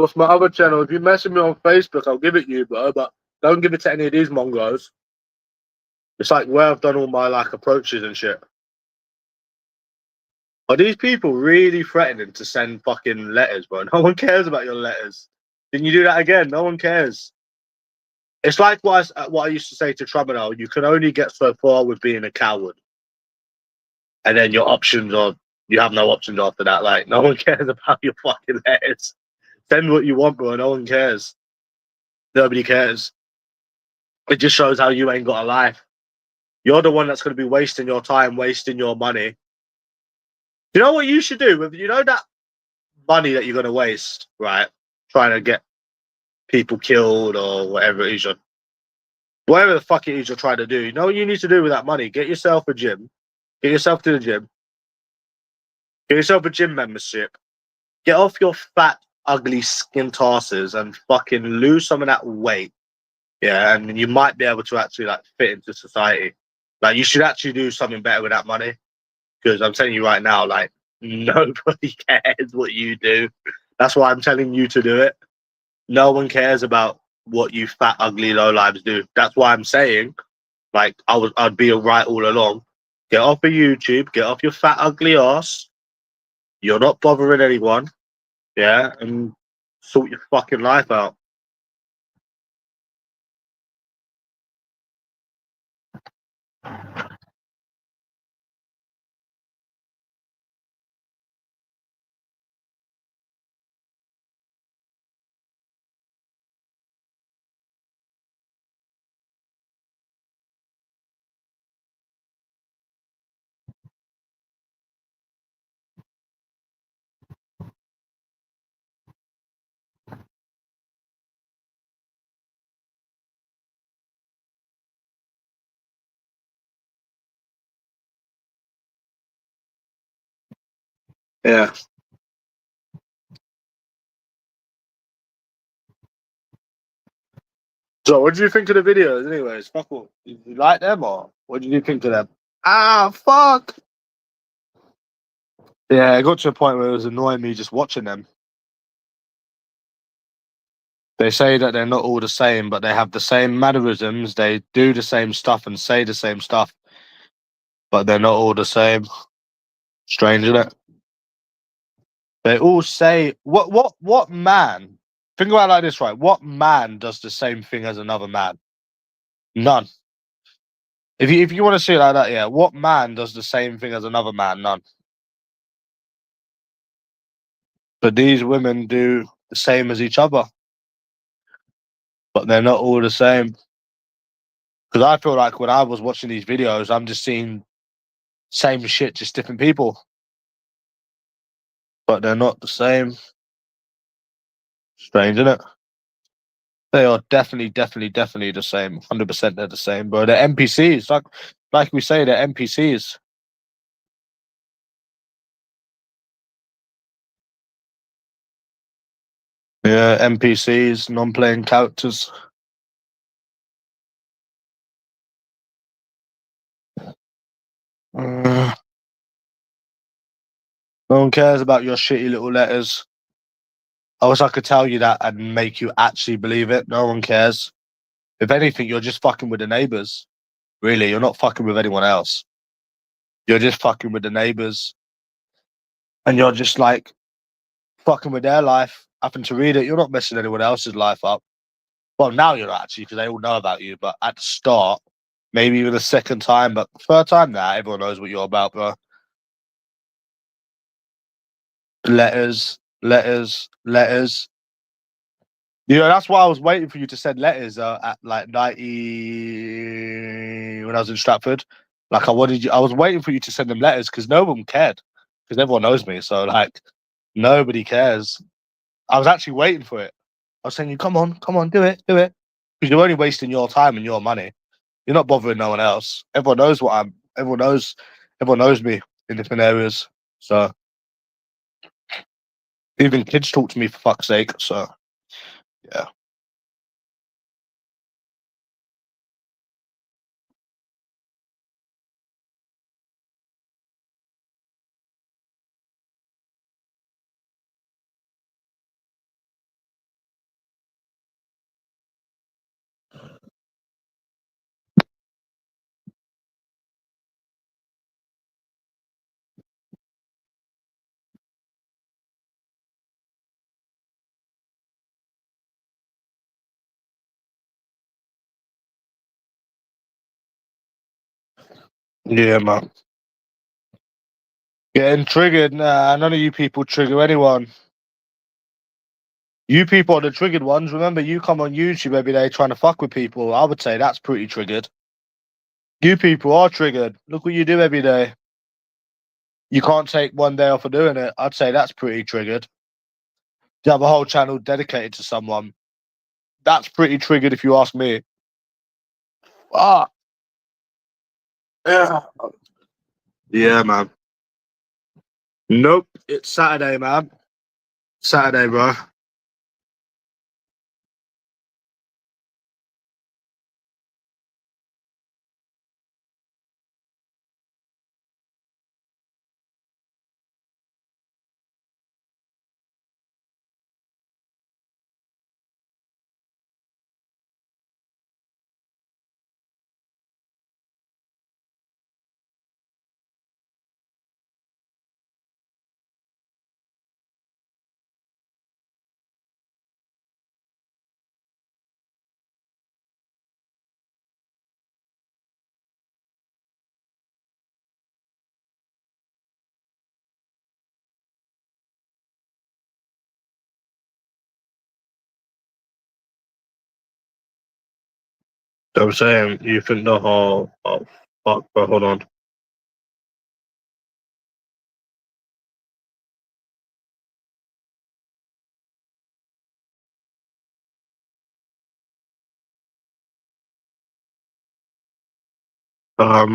What's my other channel? If you message me on Facebook, I'll give it you, bro, but don't give it to any of these mongos. It's like where I've done all my like approaches and shit. Are these people really threatening to send fucking letters, bro? No one cares about your letters. Didn't you do that again? No one cares. It's like what I used to say to Tramadol. You can only get so far with being a coward, and then your options are you have no options after that. Like no one cares about your fucking letters. Send what you want, bro. No one cares. Nobody cares. It just shows how you ain't got a life. You're the one that's going to be wasting your time, wasting your money. You know what you should do? You know that money that you're going to waste, right? Trying to get people killed or whatever it is, whatever the fuck it is you're trying to do. You know what you need to do with that money? Get yourself a gym. Get yourself to the gym. Get yourself a gym membership. Get off your fat, ugly skin tosses and fucking lose some of that weight. Yeah, and you might be able to actually like fit into society. Like you should actually do something better with that money. Because I'm telling you right now, like nobody cares what you do. That's why I'm telling you to do it. No one cares about what you fat, ugly low lives do. That's why I'm saying, like, I'd be right all along. Get off of YouTube, get off your fat, ugly ass. You're not bothering anyone, yeah, and sort your fucking life out. Yeah. So, what do you think of the videos, anyways? Fuck all. You like them or what did you think of them? Ah, fuck. Yeah, it got to a point where it was annoying me just watching them. They say that they're not all the same, but they have the same mannerisms. They do the same stuff and say the same stuff, but they're not all the same. Strange, isn't it? They all say what man Think about it like this, right? What man does the same thing as another man? None. If you want to see it like that, yeah. What man does the same thing as another man? None. But these women do the same as each other, but they're not all the same. Because I feel like when I was watching these videos, I'm just seeing same shit, just different people, but they're not the same. Strange, isn't it? They are definitely the same. 100% they're the same, bro. They're NPCs. Like we say, they're NPCs. Yeah, NPCs, non-playing characters. No one cares about your shitty little letters. I wish I could tell you that and make you actually believe it. No one cares. If anything, you're just fucking with the neighbors. Really, you're not fucking with anyone else. You're just fucking with the neighbors. And you're just like fucking with their life, happen to read it. You're not messing anyone else's life up. Well, now you're not actually because they all know about you. But at the start, maybe even the second time, but third time now, everyone knows what you're about, bro. Letters, letters, letters. You know, that's why I was waiting for you to send letters at like 90 when I was in Stratford. Like I was waiting for you to send them letters because no one cared because everyone knows me. So like nobody cares. I was actually waiting for it. I was saying, "You come on, do it, do it," because you're only wasting your time and your money. You're not bothering no one else. Everyone knows what I'm. Everyone knows me in different areas. So even kids talk to me for fuck's sake. So yeah, yeah, man. Getting triggered. Nah, none of you people trigger anyone. You people are the triggered ones. Remember, you come on YouTube every day trying to fuck with people. I would say that's pretty triggered. You people are triggered. Look what you do every day. You can't take one day off of doing it. I'd say that's pretty triggered. You have a whole channel dedicated to someone. That's pretty triggered if you ask me. Ah, yeah. Yeah, man. Nope. It's Saturday, man. Saturday, bro. I'm saying you think the whole fuck, bro, hold on.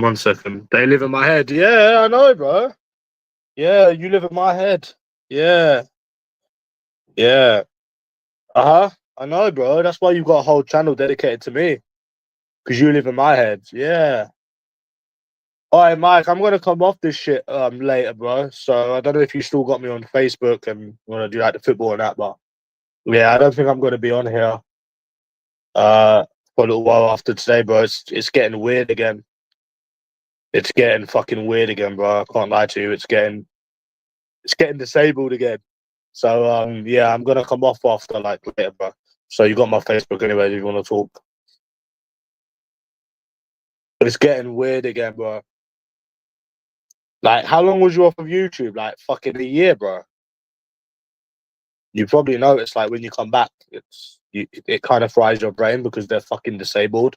One second. They live in my head. Yeah, I know, bro. Yeah, you live in my head. Yeah, yeah. Uh-huh. I know, bro. That's why you've got a whole channel dedicated to me. Because you live in my head. Yeah. All right, Mike, I'm gonna come off this shit later, bro. So I don't know if you still got me on Facebook and wanna do like the football and that, but yeah, I don't think I'm gonna be on here uh for a little while after today, bro. It's getting weird again. It's getting fucking weird again, bro. I can't lie to you. It's getting disabled again. So yeah, I'm gonna come off after like later, bro. So you got my Facebook anyway if you wanna talk. But it's getting weird again, bro. Like, how long was you off of YouTube? Like fucking a year, bro. You probably noticed like when you come back, it kind of fries your brain because they're fucking disabled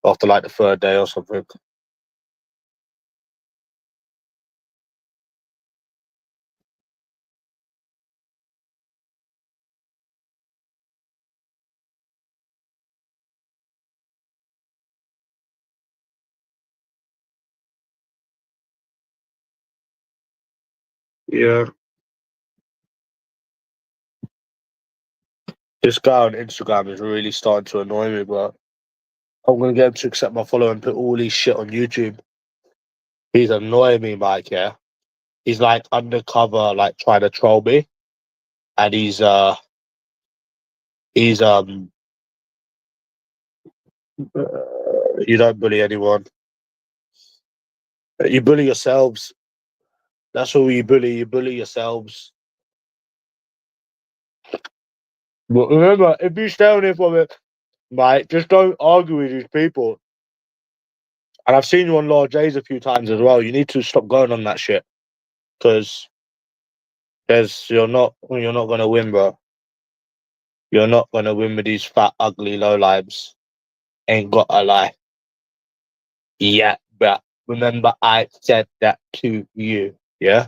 after like the third day or something. Yeah. This guy on Instagram is really starting to annoy me, bro. I'm gonna get him to accept my follow and put all these shit on YouTube. He's annoying me, Mike, yeah. He's like undercover, like trying to troll me. And he's you don't bully anyone. You bully yourselves. That's all you bully. You bully yourselves. But remember, if you stay on here for it, Mike, just don't argue with these people. And I've seen you on Lord J's a few times as well. You need to stop going on that shit. Because you're not gonna win, bro. You're not gonna win with these fat, ugly low lives. Ain't got a lie. Yeah, but remember I said that to you. Yeah?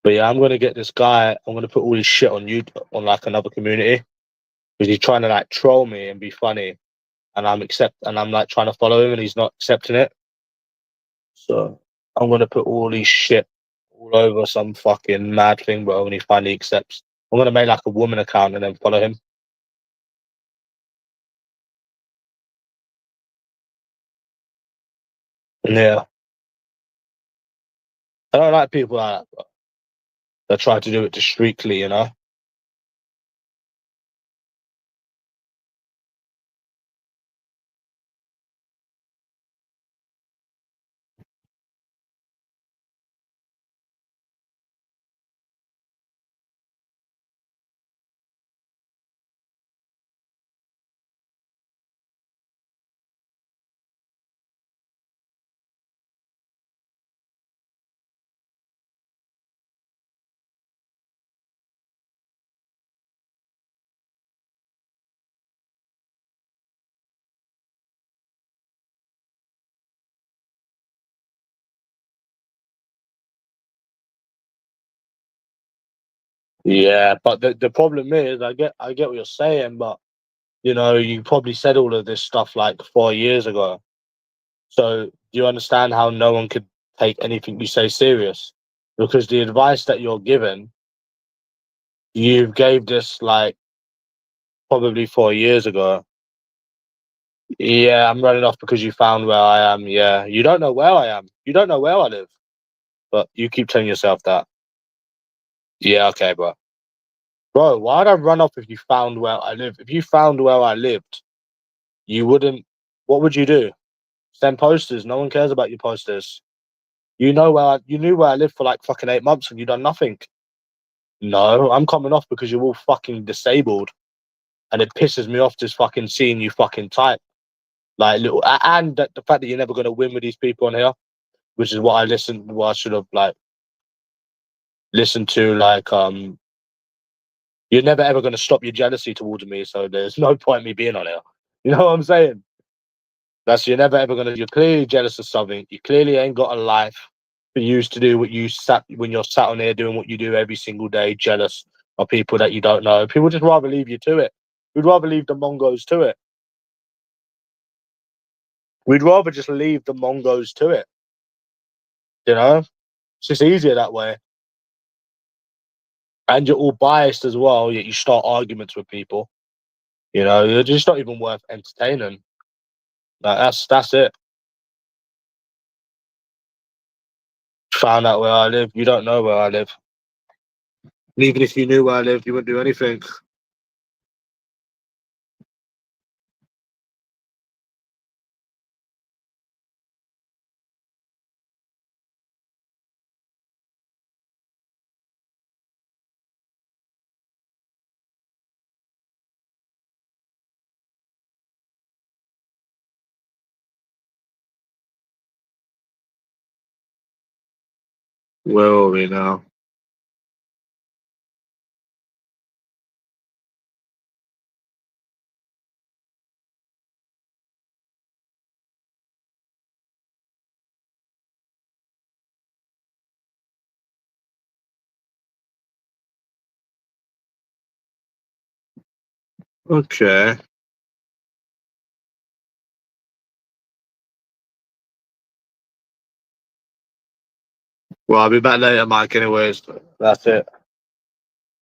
But yeah, I'm gonna get this guy, I'm gonna put all his shit on you on like another community. Because he's trying to like troll me and be funny. And I'm like trying to follow him and he's not accepting it. So I'm gonna put all these shit all over some fucking mad thing, bro, when he finally accepts. I'm gonna make like a woman account and then follow him. Yeah. I don't like people like that, bro. That try to do it discreetly, you know? Yeah, but the problem is I get what you're saying, but you know, you probably said all of this stuff like 4 years ago. So do you understand how no one could take anything you say serious? Because the advice that you're given, you gave this like probably 4 years ago. Yeah, I'm running off because you found where I am. Yeah, you don't know where I am. You don't know where I live, but you keep telling yourself that. Yeah, okay, bro. Bro, why'd I run off if you found where I live? If you found where I lived, you wouldn't. What would you do? Send posters. No one cares about your posters. You knew where I lived for like fucking 8 months and you done nothing. No, I'm coming off because you're all fucking disabled, and it pisses me off just fucking seeing you fucking type like and the fact that you're never gonna win with these people on here, which is what I should have like listened to. Like, you're never ever gonna stop your jealousy towards me, so there's no point me being on here. You know what I'm saying? That's you're never ever gonna. You're clearly jealous of something. You clearly ain't got a life for you to do what you sat when you're sat on here doing what you do every single day. Jealous of people that you don't know. People just rather leave you to it. We'd rather leave the Mongos to it. We'd rather just leave the Mongos to it. You know, it's just easier that way. And you're all biased as well. Yet you start arguments with people. You know, you're just not even worth entertaining. Like that's it. Found out where I live. You don't know where I live. And even if you knew where I lived, you wouldn't do anything. Where are we now? Okay. Well, I'll be back later, Mike, anyways. That's it.